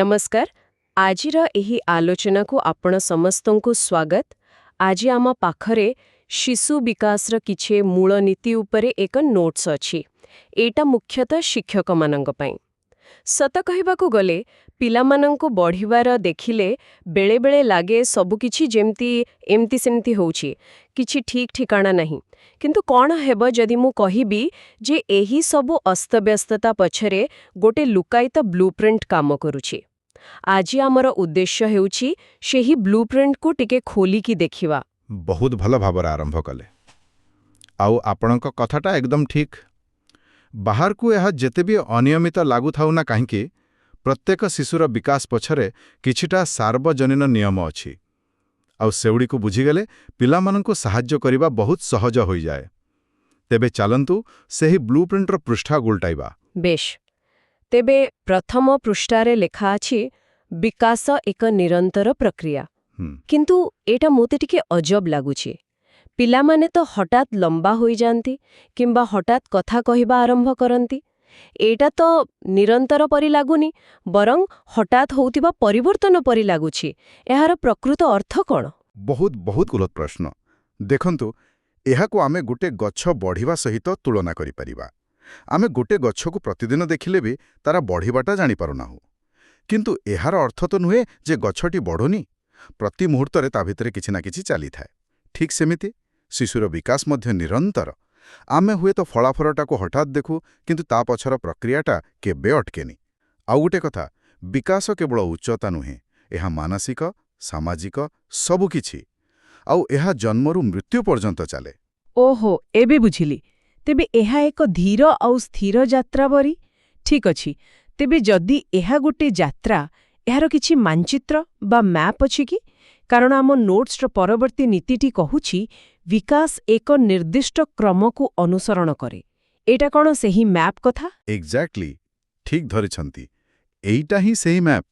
नमस्कार आजिर एही आलोचना को आपण समस्तंकु स्वागत। आज आम पाखरे शिशु विकासर किछे मूल नीति उपरे एक नोट्स अछि। एटा मुख्यतः शिक्षक मानंग पई। सत कहिबाकू गले पिलामानंकु बढ़िवार देखिले बेले बेले लागे सबु किछि जेमती एमती सेमती होउछि, किछि ठीक ठिकाना नहीं। किंतु कौन हेब जदि मु कहिबी जे एही सबु अस्तव्यस्तता पछरे गोटे लुकायित ब्लूप्रिंट काम करुछि। आज आमर उद्देश्य हेउछि सेही ब्लूप्रिंट को टिके खोलिकी देखिवा। बहुत भल भावर आरंभ कले। आउ आपणक कथाटा एकदम ठीक। बाहर को यह जेते भी अनियमित लागु थाउ ना काहींकि प्रत्येक शिशुर विकास पछरे किछिटा सार्वजनीन नियम अछि। आउ सेउडी को बुझीगले पिलामानंको साहाय्य करिबा बहुत सहज होई जाए। तेबे चालंतु सेही ब्लूप्रिंटर पृष्ठा गुलटाइबा। बेश तेबे प्रथम पृष्ठारे लेखा अछि विकास एक निरंतर प्रक्रिया। किंतु एटा मोते टिके अजब लागुछि। पिलामाने तो हठात लंबा होई जानती किंबा हठात कथा कहिबा आरंभ करंती। एटा तो निरंतर परि लागुनी बरं हठात होउतिबा परिवर्तन परि लागुछि। एहार प्रकृत अर्थ कोन? बहुत बहुत गलत प्रश्न। देखंतु एहाको आमे गोटे गच्छ बढ़िवा सहित तुलना करि परिबा। आमे गोटे गच्छको प्रतिदिन देखिले भी तारा बढ़िबाटा जानि पारुनाहु। किंतु एहार अर्थ तो नुहे जे गच्छटी बढ़ुनी। प्रति मुहूर्तरे ता भितरे किछि ना किछि चाली थाए। ठीक सेमिति शिशुर विकास मध्य निरंतर। आमे हुए तो फलाफलटाको हठात देखु किंतु ता पछर प्रक्रियाटा केबे अटकेनी। आउ गोटे कथा, विकास केवल उच्चता नुहे, एहा मानसिक सामाजिक सबु किछि। आउ एहा जन्मरु मृत्यु पर्यंत चाले। ओहो एबे बुझिली। तेबे एहा एक धीर आउ स्थिर यात्रा बरी। ठीक अछि। तेबे जदि एहा गोटे यात्रा एहार किछि मानचित्र बा मैप अछि कि? कारण आम नोट्सर परवर्ती नीतिटी कहुछि विकास एक निर्दिष्ट क्रम को अनुसरण करे। एटा कौन सेही मैप कथा? एक्जाक्टली ठीक धरिछंती। एइटा ही सेही मैप।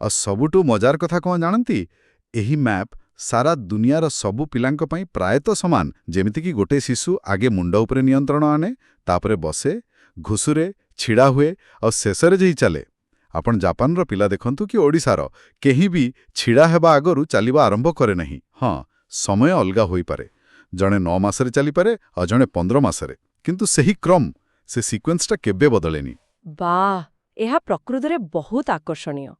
आ सबुटु मजार कथा कौन जानती? एही मैप सारा दुनियार सबु पिलांक पई प्रायत समान। जेमिति कि गोटे शिशु आगे मुंड उपरे नियंत्रण आने, तापरे बसे, घुसुरे, छिड़ा हुए और शेषरे जेही चले। आपण जापानर पिला देखंतु कि ओडिसार केही भी छिड़ा हेबा आगरु चलिबा आरंभ करे नहीं। हाँ, समय अलगा होई पारे। जणे 9 मासरे चली पारे और जणे 15 मासरे। किंतु सेही क्रम से सीक्वेंसटा केबे बदलेनी। वाह, एहा प्रकृतरे बहुत आकर्षणीय।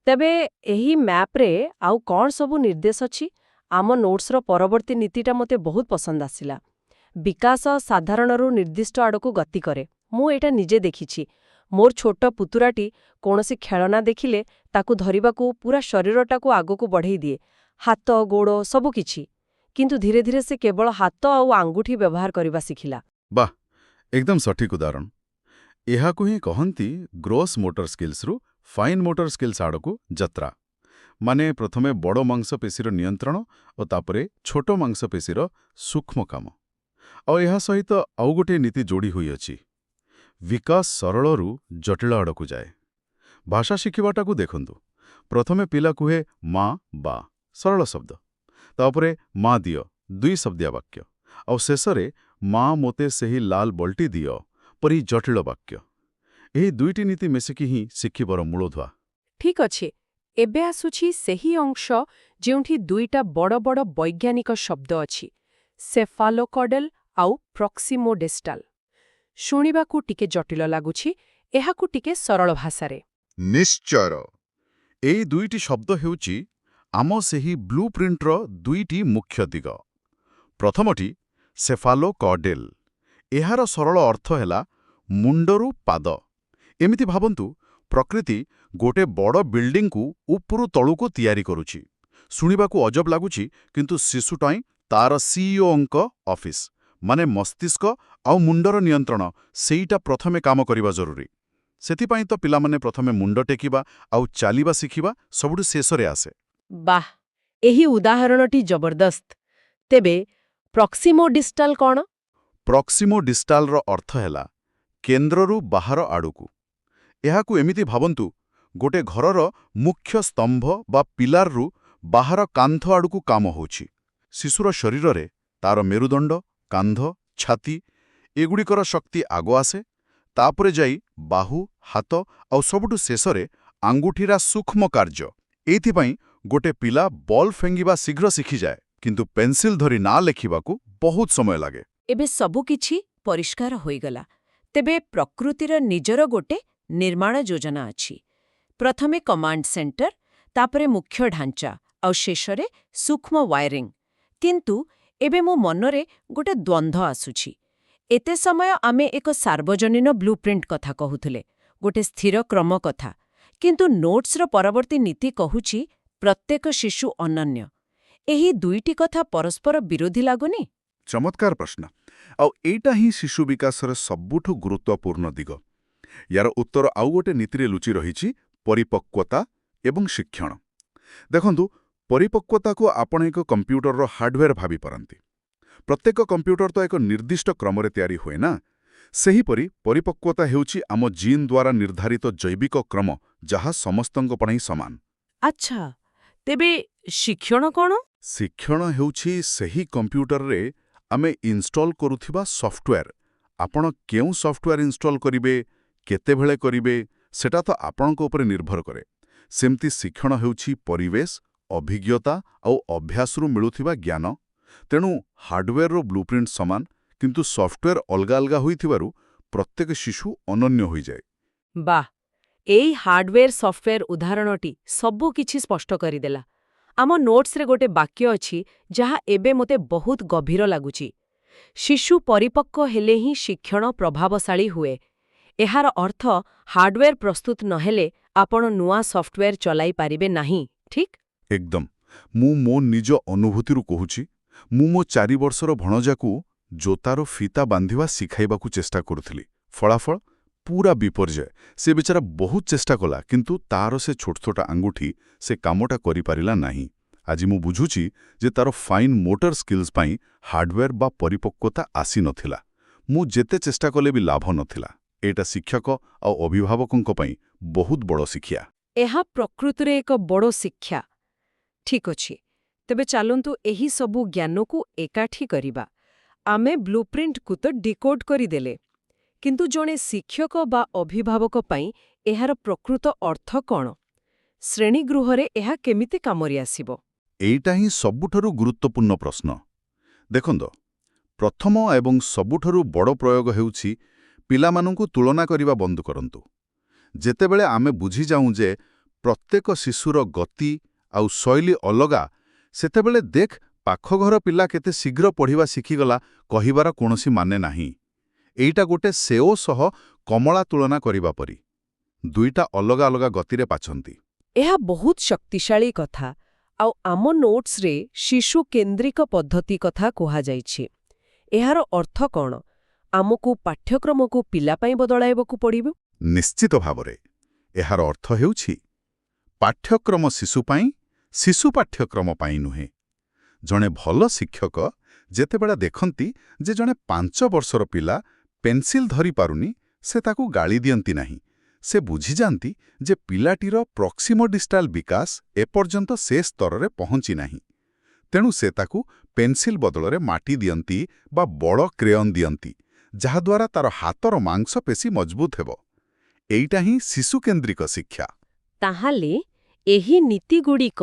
तेबे एही मैप्रे आउ कौन सबु निर्देश अछि? आम नोट्सर परवर्ती नीतिटा मते बहुत पसंद आसिला। विकास साधारणरू निर्दिष्ट आड़को गति करे। मु एटा निजे देखिछि। मोर छोट पुतुराटी कोनोसी खेलना देखिले ताकु धरिबाकू पूरा शरीरटाकू आगोकू बढ़ेई दिए, हाथ गोड़ सबु किछि। किंतु धीरे धीरे से केवल हाथ आउ आंगुठी व्यवहार करिबा सिखिला। वाह, एकदम सठिक उदाहरण। एहाकू ही कहंती ग्रोस मोटर स्किल्स रु फाइन मोटर स्किल्स आड़कू जत्रा। माने प्रथमे बड़ मांसपेशीर नियंत्रण और तापरे छोट मांसपेशीर सूक्ष्म काम। और एहा सहित आउ गोटे नीति जोड़ी हुई अछि। विकास सरलरू जटिल आड़कू जाए। भाषा शिखिबाटाकू देखंतु। प्रथमे पिला कुहे माँ बा सरल शब्द, तापरे माँ दियो 2 शब्दिया वाक्य, और शेषरे माँ मोते सेही लाल बल्टी दियो परी जटिल वाक्य। एही दुईटी नीति मिसिकी ही शिखिबर मूलधुआ। ठीक अछि। एबे आसुछि सेही अंश जेउठी दुईटा बड़ बड़ वैज्ञानिक शब्द अछि, सेफालोकॉडल आउ प्रॉक्सिमोडिस्टाल। शुणिबाकू टिके जटिल लागुछि, एहाकू टिके सरल भाषारे। निश्चय। एई दुईटी शब्द हेउछि आम सेही ब्लूप्रिंटर दुईटी मुख्य दिग। प्रथमटी सेफालोकॉडेल। एहार सरल अर्थ हेला मुंडरू पाद। एमिति भाबंतु प्रकृति गोटे बड़ बिल्डिंग को उपरु तळुको तयारी करुछि। शुणिबाकू अजब लागुछि किंतु शिशुटाई तार सीईओ अंक ऑफिस माने मस्तिष्क आउ मुंडर नियंत्रण सेईटा प्रथमे काम करिबा जरूरी। सेथिपाई तो पिलामाने प्रथमे मुंड टेकिबा आउ चालिबा शिखिबा सबुठु शेषरे आसे। वाह, एही उदाहरणटी जबरदस्त। तेबे प्रॉक्सिमोडिस्टाल कौन? प्रॉक्सिमोडिस्टालर अर्थ हेला केन्द्ररू बाहर आड़कू। एहाकू एमिति भाबंतु गोटे घरर मुख्य स्तंभ बा पिलाररू बाहर कांध आड़कू काम होछि। शिशुर शरीରରେ तार मेरुदंड, कांध, छाती एगुड़िकर शक्ति आगो आसे, तापरे जाई बाहु, हाथ आउ सबुठु शेषरे ଆଙ୍ଗୁଠିରା ସୂକ୍ଷ୍ମ କାର୍ଯ୍ୟ। ଏଇଥିପାଇଁ ଗୋଟେ ପିଲା ବଲ୍ ଫେଙ୍ଗିବା ଶୀଘ୍ର ଶିଖିଯାଏ, କିନ୍ତୁ ପେନ୍ସିଲ ଧରି ନାଁ ଲେଖିବାକୁ ବହୁତ ସମୟ ଲାଗେ। ଏବେ ସବୁକିଛି ପରିଷ୍କାର ହୋଇଗଲା। ତେବେ ପ୍ରକୃତିର ନିଜର ଗୋଟେ ନିର୍ମାଣ ଯୋଜନା ଅଛି। ପ୍ରଥମେ କମାଣ୍ଡ ସେଣ୍ଟର, ତାପରେ ମୁଖ୍ୟ ଢାଞ୍ଚା, ଆଉ ଶେଷରେ ସୂକ୍ଷ୍ମ ୱାୟାରିଂ। କିନ୍ତୁ ଏବେ ମୋ ମନରେ ଗୋଟେ ଦ୍ୱନ୍ଦ୍ୱ ଆସୁଛି। ଏତେ ସମୟ ଆମେ ଏକ ସାର୍ବଜନୀନ ବ୍ଲୁପ୍ରିଣ୍ଟ କଥା କହୁଥିଲେ, ଗୋଟେ ସ୍ଥିର କ୍ରମ କଥା। କିନ୍ତୁ ନୋଟ୍ସର ପରବର୍ତ୍ତୀ ନୀତି କହୁଛି ପ୍ରତ୍ୟେକ ଶିଶୁ ଅନନ୍ୟ। ଏହି ଦୁଇଟି କଥା ପରସ୍ପର ବିରୋଧୀ ଲାଗୁନି? ଚମତ୍କାର ପ୍ରଶ୍ନ। ଆଉ ଏଇଟା ହିଁ ଶିଶୁ ବିକାଶର ସବୁଠୁ ଗୁରୁତ୍ୱପୂର୍ଣ୍ଣ ଦିଗ। ୟାର ଉତ୍ତର ଆଉ ଗୋଟେ ନୀତିରେ ଲୁଚି ରହିଛି, ପରିପକ୍ୱତା ଏବଂ ଶିକ୍ଷଣ। ଦେଖନ୍ତୁ, ପରିପକ୍ୱତାକୁ ଆପଣ ଏକ କମ୍ପ୍ୟୁଟରର ହାର୍ଡୱେୟାର ଭାବିପାରନ୍ତି। ପ୍ରତ୍ୟେକ କମ୍ପ୍ୟୁଟର ତ ଏକ ନିର୍ଦ୍ଦିଷ୍ଟ କ୍ରମରେ ତିଆରି ହୁଏ ନା। ସେହିପରି ପରିପକ୍ୱତା ହେଉଛି ଆମ ଜିନ୍ ଦ୍ୱାରା ନିର୍ଦ୍ଧାରିତ ଜୈବିକ କ୍ରମ, ଯାହା ସମସ୍ତଙ୍କ ପାଇଁ ସମାନ। ଆଚ୍ଛା, ତେବେ ଶିକ୍ଷଣ କ'ଣ? ଶିକ୍ଷଣ ହେଉଛି ସେହି କମ୍ପ୍ୟୁଟରରେ ଆମେ ଇନଷ୍ଟଲ କରୁଥିବା ସଫ୍ଟୱେୟାର। ଆପଣ କେଉଁ ସଫ୍ଟୱେୟାର ଇନଷ୍ଟଲ କରିବେ, କେତେବେଳେ କରିବେ, ସେଟା ତ ଆପଣଙ୍କ ଉପରେ ନିର୍ଭର କରେ। ସେମିତି ଶିକ୍ଷଣ ହେଉଛି ପରିବେଶ, ଅଭିଜ୍ଞତା ଆଉ ଅଭ୍ୟାସରୁ ମିଳୁଥିବା ଜ୍ଞାନ। ତେଣୁ ହାର୍ଡୱେୟାରର ବ୍ଲୁପ୍ରିଣ୍ଟ ସମାନ, କିନ୍ତୁ ସଫ୍ଟୱେୟାର ଅଲଗା ଅଲଗା ହୋଇଥିବାରୁ ପ୍ରତ୍ୟେକ ଶିଶୁ ଅନନ୍ୟ ହୋଇଯାଏ। ବାଃ, ଏଇ ହାର୍ଡୱେୟାର ସଫ୍ଟୱେୟାର ଉଦାହରଣଟି ସବୁ କିଛି ସ୍ପଷ୍ଟ କରିଦେଲା। ଆମ ନୋଟ୍ସରେ ଗୋଟେ ବାକ୍ୟ ଅଛି ଯାହା ଏବେ ମୋତେ ବହୁତ ଗଭୀର ଲାଗୁଛି। ଶିଶୁ ପରିପକ୍ୱ ହେଲେ ହିଁ ଶିକ୍ଷଣ ପ୍ରଭାବଶାଳୀ ହୁଏ। ଏହାର ଅର୍ଥ ହାର୍ଡୱେୟାର ପ୍ରସ୍ତୁତ ନହେଲେ ଆପଣ ନୂଆ ସଫ୍ଟୱେୟାର ଚଲାଇ ପାରିବେ ନାହିଁ, ଠିକ୍? ଏକଦମ। ମୁଁ ମୋ ନିଜ ଅନୁଭୂତିରୁ କହୁଛି। ମୁଁ ମୋ 4 ବର୍ଷର ଭଣଜାକୁ ଜୋତାର ଫିତା ବାନ୍ଧିବା ଶିଖାଇବାକୁ ଚେଷ୍ଟା କରୁଥିଲି। ଫଳାଫଳ ପୁରା ବିପର୍ଯ୍ୟୟ। ସେ ବିଚାରା ବହୁତ ଚେଷ୍ଟା କଲା, କିନ୍ତୁ ତାର ସେ ଛୋଟ ଛୋଟ ଆଙ୍ଗୁଠି ସେ କାମଟା କରିପାରିଲା ନାହିଁ। ଆଜି ମୁଁ ବୁଝୁଛି ଯେ ତାର ଫାଇନ୍ ମୋଟର ସ୍କିଲ୍ସ ପାଇଁ ହାର୍ଡୱେୟାର ବା ପରିପକ୍ୱତା ଆସିନଥିଲା। ମୁଁ ଯେତେ ଚେଷ୍ଟା କଲେ ବି ଲାଭ ନଥିଲା। ଏଇଟା ଶିକ୍ଷକ ଆଉ ଅଭିଭାବକଙ୍କ ପାଇଁ ବହୁତ ବଡ଼ ଶିକ୍ଷା। ଏହା ପ୍ରକୃତରେ ଏକ ବଡ଼ ଶିକ୍ଷା। ଠିକ୍ ଅଛି, ତେବେ ଚାଲନ୍ତୁ ଏହି ସବୁ ଜ୍ଞାନକୁ ଏକାଠି କରିବା। ଆମେ ବ୍ଲୁପ୍ରିଣ୍ଟକୁ ତ ଡିକୋଡ୍ କରିଦେଲେ, କିନ୍ତୁ ଜଣେ ଶିକ୍ଷକ ବା ଅଭିଭାବକ ପାଇଁ ଏହାର ପ୍ରକୃତ ଅର୍ଥ କ'ଣ? ଶ୍ରେଣୀଗୃହରେ ଏହା କେମିତି କାମରେ ଆସିବ? ଏଇଟା ହିଁ ସବୁଠାରୁ ଗୁରୁତ୍ୱପୂର୍ଣ୍ଣ ପ୍ରଶ୍ନ। ଦେଖନ୍ତୁ, ପ୍ରଥମ ଏବଂ ସବୁଠାରୁ ବଡ଼ ପ୍ରୟୋଗ ହେଉଛି ପିଲାମାନଙ୍କୁ ତୁଳନା କରିବା ବନ୍ଦ କରନ୍ତୁ। ଯେତେବେଳେ ଆମେ ବୁଝିଯାଉଁ ଯେ ପ୍ରତ୍ୟେକ ଶିଶୁର ଗତି ଆଉ ଶୈଳୀ ଅଲଗା, ସେତେବେଳେ ଦେଖ ପାଖ ଘର ପିଲା କେତେ ଶୀଘ୍ର ପଢ଼ିବା ଶିଖିଗଲା କହିବାର କୌଣସି ମାନେ ନାହିଁ। ଏଇଟା ଗୋଟେ ସେଓ ସହ କମଳା ତୁଳନା କରିବା ପରି। ଦୁଇଟା ଅଲଗା ଅଲଗା ଗତିରେ ପାଛନ୍ତି। ଏହା ବହୁତ ଶକ୍ତିଶାଳୀ କଥା। ଆଉ ଆମ ନୋଟ୍ସରେ ଶିଶୁ କେନ୍ଦ୍ରିକ ପଦ୍ଧତି କଥା କୁହାଯାଇଛି। ଏହାର ଅର୍ଥ କ'ଣ? ଆମକୁ ପାଠ୍ୟକ୍ରମକୁ ପିଲା ପାଇଁ ବଦଳାଇବାକୁ ପଡ଼ିବ? ନିଶ୍ଚିତ ଭାବରେ। ଏହାର ଅର୍ଥ ହେଉଛି ପାଠ୍ୟକ୍ରମ ଶିଶୁ ପାଇଁ, ଶିଶୁ ପାଠ୍ୟକ୍ରମ ପାଇଁ ନୁହେଁ। ଜଣେ ଭଲ ଶିକ୍ଷକ ଯେତେବେଳେ ଦେଖନ୍ତି ଯେ ଜଣେ 5 ବର୍ଷର ପିଲା ପେନ୍ସିଲ ଧରିପାରୁନି, ସେ ତାକୁ ଗାଳି ଦିଅନ୍ତି ନାହିଁ। ସେ ବୁଝିଯାଆନ୍ତି ଯେ ପିଲାଟିର ପ୍ରକ୍ସିମୋଡିଷ୍ଟାଲ ବିକାଶ ଏପର୍ଯ୍ୟନ୍ତ ସେ ସ୍ତରରେ ପହଞ୍ଚି ନାହିଁ। ତେଣୁ ସେ ତାକୁ ପେନ୍ସିଲ ବଦଳରେ ମାଟି ଦିଅନ୍ତି ବା ବଡ଼ କ୍ରେୟନ୍ ଦିଅନ୍ତି, ଯାହାଦ୍ୱାରା ତାର ହାତର ମାଂସପେଶୀ ମଜବୁତ ହେବ। ଏଇଟା ହିଁ ଶିଶୁକେନ୍ଦ୍ରିକ ଶିକ୍ଷା। ତାହେଲେ ଏହି ନୀତିଗୁଡ଼ିକ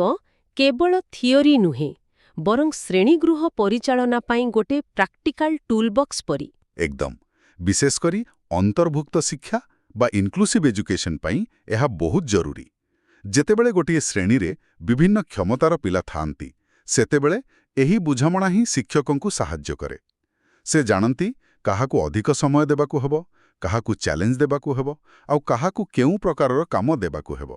କେବଳ ଥିଓରି ନୁହେଁ, ବରଂ ଶ୍ରେଣୀଗୃହ ପରିଚାଳନା ପାଇଁ ଗୋଟେ ପ୍ରାକ୍ଟିକାଲ ଟୁଲବକ୍ସ ପରି। ଏକଦମ। ବିଶେଷ କରି ଅନ୍ତର୍ଭୁକ୍ତ ଶିକ୍ଷା ବା ଇନକ୍ଲୁସିଭ୍ ଏଜୁକେସନ୍ ପାଇଁ ଏହା ବହୁତ ଜରୁରୀ। ଯେତେବେଳେ ଗୋଟିଏ ଶ୍ରେଣୀରେ ବିଭିନ୍ନ କ୍ଷମତାର ପିଲା ଥାଆନ୍ତି, ସେତେବେଳେ ଏହି ବୁଝାମଣା ହିଁ ଶିକ୍ଷକଙ୍କୁ ସାହାଯ୍ୟ କରେ। ସେ ଜାଣନ୍ତି କାହାକୁ ଅଧିକ ସମୟ ଦେବାକୁ ହେବ, କାହାକୁ ଚ୍ୟାଲେଞ୍ଜ ଦେବାକୁ ହେବ, ଆଉ କାହାକୁ କେଉଁ ପ୍ରକାରର କାମ ଦେବାକୁ ହେବ।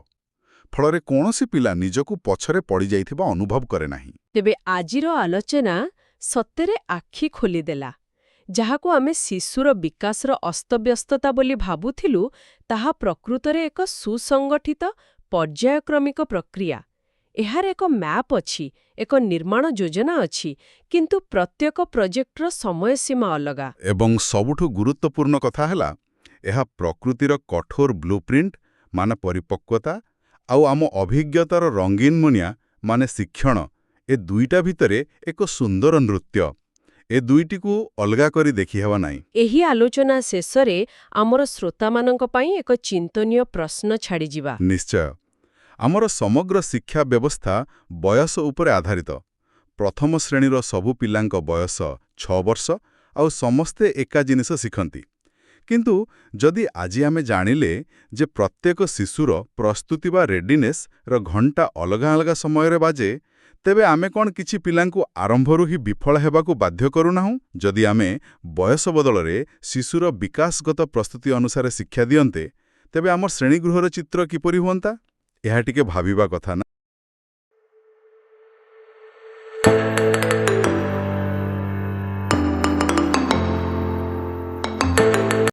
ଫଳରେ କୌଣସି ପିଲା ନିଜକୁ ପଛରେ ପଡ଼ିଯାଇଥିବା ଅନୁଭବ କରେ ନାହିଁ। ତେବେ ଆଜିର ଆଲୋଚନା ସତରେ ଆଖି ଖୋଲିଦେଲା। ଯାହାକୁ ଆମେ ଶିଶୁର ବିକାଶର ଅସ୍ତବ୍ୟସ୍ତତା ବୋଲି ଭାବୁଥିଲୁ, ତାହା ପ୍ରକୃତରେ ଏକ ସୁସଂଗଠିତ ପର୍ଯ୍ୟାୟକ୍ରମିକ ପ୍ରକ୍ରିୟା। ଏହାର ଏକ ମ୍ୟାପ୍ ଅଛି, ଏକ ନିର୍ମାଣ ଯୋଜନା ଅଛି, କିନ୍ତୁ ପ୍ରତ୍ୟେକ ପ୍ରୋଜେକ୍ଟର ସମୟସୀମା ଅଲଗା। ଏବଂ ସବୁଠୁ ଗୁରୁତ୍ୱପୂର୍ଣ୍ଣ କଥା ହେଲା, ଏହା ପ୍ରକୃତିର କଠୋର ବ୍ଲୁପ୍ରିଣ୍ଟ ମାନେ ପରିପକ୍ୱତା ଆଉ ଆମ ଅଭିଜ୍ଞତାର ରଙ୍ଗୀନ ମୁନିଆ ମାନେ ଶିକ୍ଷଣ, ଏ ଦୁଇଟା ଭିତରେ ଏକ ସୁନ୍ଦର ନୃତ୍ୟ। ଏ ଦୁଇଟିକୁ ଅଲଗା କରି ଦେଖିହେବ ନାହିଁ। ଏହି ଆଲୋଚନା ଶେଷରେ ଆମର ଶ୍ରୋତାମାନଙ୍କ ପାଇଁ ଏକ ଚିନ୍ତନୀୟ ପ୍ରଶ୍ନ ଛାଡ଼ିଯିବା। ନିଶ୍ଚୟ। ଆମର ସମଗ୍ର ଶିକ୍ଷା ବ୍ୟବସ୍ଥା ବୟସ ଉପରେ ଆଧାରିତ। ପ୍ରଥମ ଶ୍ରେଣୀର ସବୁ ପିଲାଙ୍କ ବୟସ 6 ବର୍ଷ ଆଉ ସମସ୍ତେ ଏକା ଜିନିଷ ଶିଖନ୍ତି। କିନ୍ତୁ ଯଦି ଆଜି ଆମେ ଜାଣିଲେ ଯେ ପ୍ରତ୍ୟେକ ଶିଶୁର ପ୍ରସ୍ତୁତି ବା ରେଡିନେସ୍ର ଘଣ୍ଟା ଅଲଗା ଅଲଗା ସମୟରେ ବାଜେ, ତେବେ ଆମେ କ'ଣ କିଛି ପିଲାଙ୍କୁ ଆରମ୍ଭରୁ ହିଁ ବିଫଳ ହେବାକୁ ବାଧ୍ୟ କରୁନାହୁଁ? ଯଦି ଆମେ ବୟସ ବଦଳରେ ଶିଶୁର ବିକାଶଗତ ପ୍ରସ୍ତୁତି ଅନୁସାରେ ଶିକ୍ଷା ଦିଅନ୍ତେ, ତେବେ ଆମ ଶ୍ରେଣୀଗୃହର ଚିତ୍ର କିପରି ହୁଅନ୍ତା? ଏହା ଟିକେ ଭାବିବା କଥା ନା?